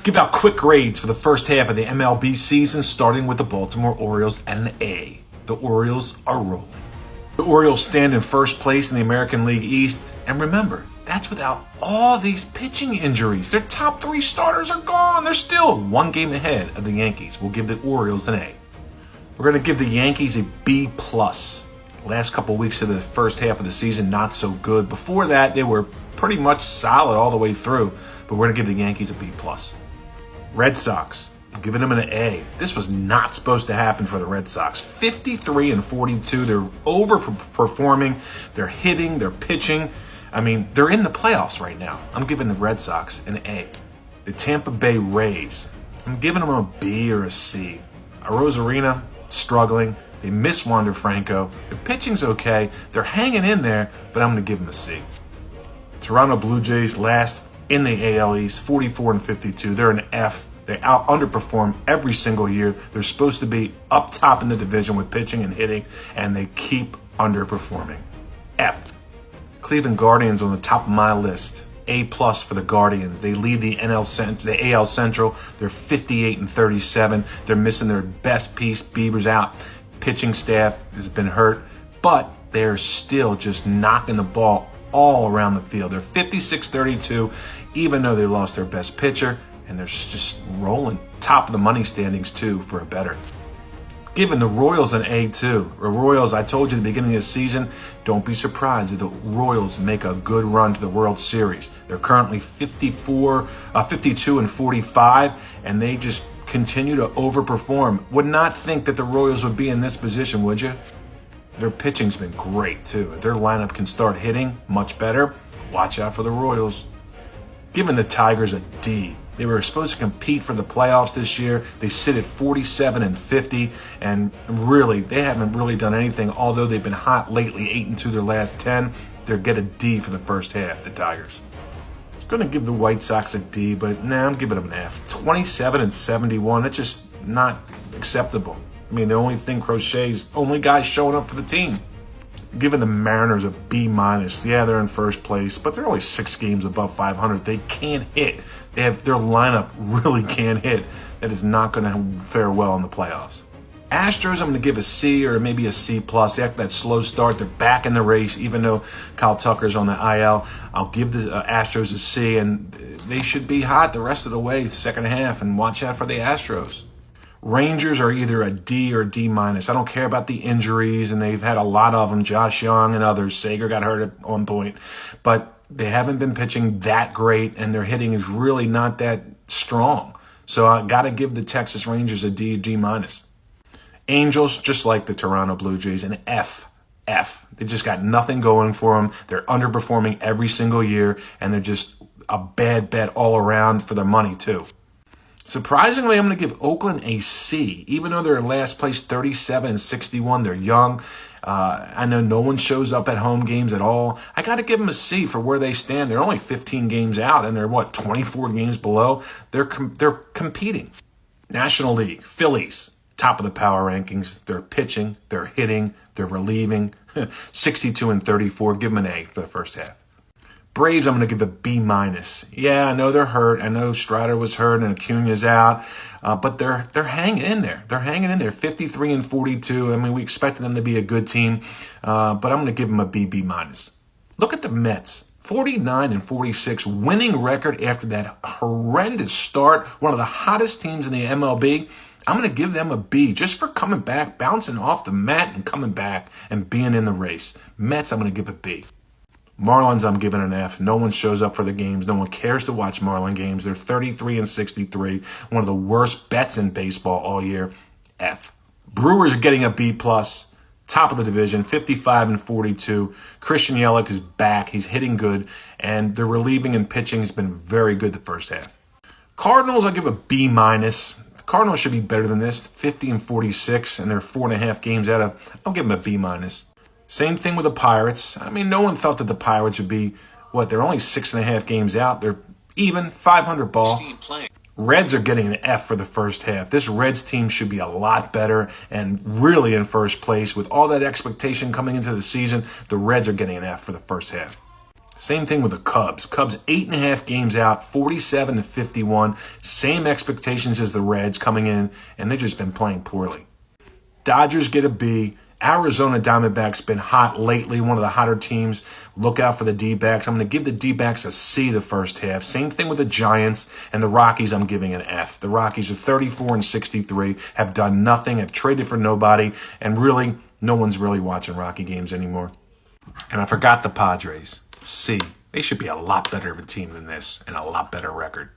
Give out quick grades for the first half of the MLB season, starting with the Baltimore Orioles and an A. The Orioles are rolling. The Orioles stand in first place in the American League East, and remember, that's without all these pitching injuries. Their top 3 starters are gone. They're still 1 game ahead of the Yankees. We'll give the Orioles an A. We're going to give the Yankees a B+. Last couple weeks of the first half of the season, not so good. Before that, they were pretty much solid all the way through, but we're going to give the Yankees a B+. Red Sox, I'm giving them an A. This was not supposed to happen for the Red Sox. 53-42, they're overperforming, they're hitting, they're pitching. I mean, they're in the playoffs right now. I'm giving the Red Sox an A. The Tampa Bay Rays, I'm giving them a B or a C. Arozarena, struggling. They miss Wander Franco. Their pitching's okay. They're hanging in there, but I'm going to give them a C. Toronto Blue Jays last in the AL East, 44-52. They're an F. They underperform every single year. They're supposed to be up top in the division with pitching and hitting, and they keep underperforming. F. Cleveland Guardians on the top of my list. A+ for the Guardians. They lead the AL Central. They're 58-37. They're missing their best piece. Bieber's out. Pitching staff has been hurt, but they're still just knocking the ball all around the field. They're 56-32, even though they lost their best pitcher, and they're just rolling top of the money standings too for a better. Giving the Royals an A too. The Royals, I told you at the beginning of the season, don't be surprised if the Royals make a good run to the World Series. They're currently 52-45, and they just continue to overperform. Would not think that the Royals would be in this position, would you? Their pitching's been great too. If their lineup can start hitting much better, watch out for the Royals. Giving the Tigers a D. They were supposed to compete for the playoffs this year. They sit at 47-50, and really, they haven't really done anything. Although they've been hot lately, 8-2 their last 10. They'll get a D for the first half, the Tigers. I was going to give the White Sox a D, but I'm giving them an F. 27-71, it's just not acceptable. I mean, the only thing Crochet's only guy showing up for the team. Giving the Mariners a B-. Yeah, they're in first place, but they're only 6 games above 500. They can't hit. Their lineup really can't hit. That is not going to fare well in the playoffs. Astros, I'm going to give a C or maybe a C+. After that slow start, they're back in the race, even though Kyle Tucker's on the IL. I'll give the Astros a C, and they should be hot the rest of the way, second half, and watch out for the Astros. Rangers are either a D or a D-. I don't care about the injuries, and they've had a lot of them. Josh Young and others. Sager got hurt at one point. But they haven't been pitching that great, and their hitting is really not that strong. So I got to give the Texas Rangers a D, D-. Angels, just like the Toronto Blue Jays, an F. They just got nothing going for them. They're underperforming every single year, and they're just a bad bet all around for their money, too. Surprisingly, I'm going to give Oakland a C. Even though they're in last place, 37-61, they're young. I know no one shows up at home games at all. I got to give them a C for where they stand. They're only 15 games out, and they're, 24 games below? They're competing. National League, Phillies, top of the power rankings. They're pitching, they're hitting, they're relieving. 62-34, give them an A for the first half. Braves, I'm going to give a B-. Yeah, I know they're hurt. I know Strider was hurt and Acuna's out, but they're hanging in there. They're hanging in there, 53-42. I mean, we expected them to be a good team, but I'm going to give them a B-. Look at the Mets, 49-46, winning record after that horrendous start. One of the hottest teams in the MLB. I'm going to give them a B just for coming back, bouncing off the mat and coming back and being in the race. Mets, I'm going to give a B. Marlins, I'm giving an F. No one shows up for the games. No one cares to watch Marlin games. They're 33-63, one of the worst bets in baseball all year. F. Brewers are getting a B+, top of the division, 55-42. Christian Yelich is back. He's hitting good, and their relieving and pitching has been very good the first half. Cardinals, I'll give a B-. The Cardinals should be better than this, 50-46, and they're 4.5 games out of. I'll give them a B-. Same thing with the Pirates. I mean, no one thought that the Pirates would be, they're only 6.5 games out. They're even, 500 ball. Reds are getting an F for the first half. This Reds team should be a lot better and really in first place. With all that expectation coming into the season, the Reds are getting an F for the first half. Same thing with the Cubs. Cubs 8.5 games out, 47-51. Same expectations as the Reds coming in, and they've just been playing poorly. Dodgers get a B. Arizona Diamondbacks been hot lately, one of the hotter teams. Look out for the D-backs. I'm going to give the D-backs a C the first half. Same thing with the Giants and the Rockies. I'm giving an F. The Rockies are 34-63, have done nothing, have traded for nobody, and really, no one's really watching Rocky games anymore. And I forgot the Padres. C. They should be a lot better of a team than this and a lot better record.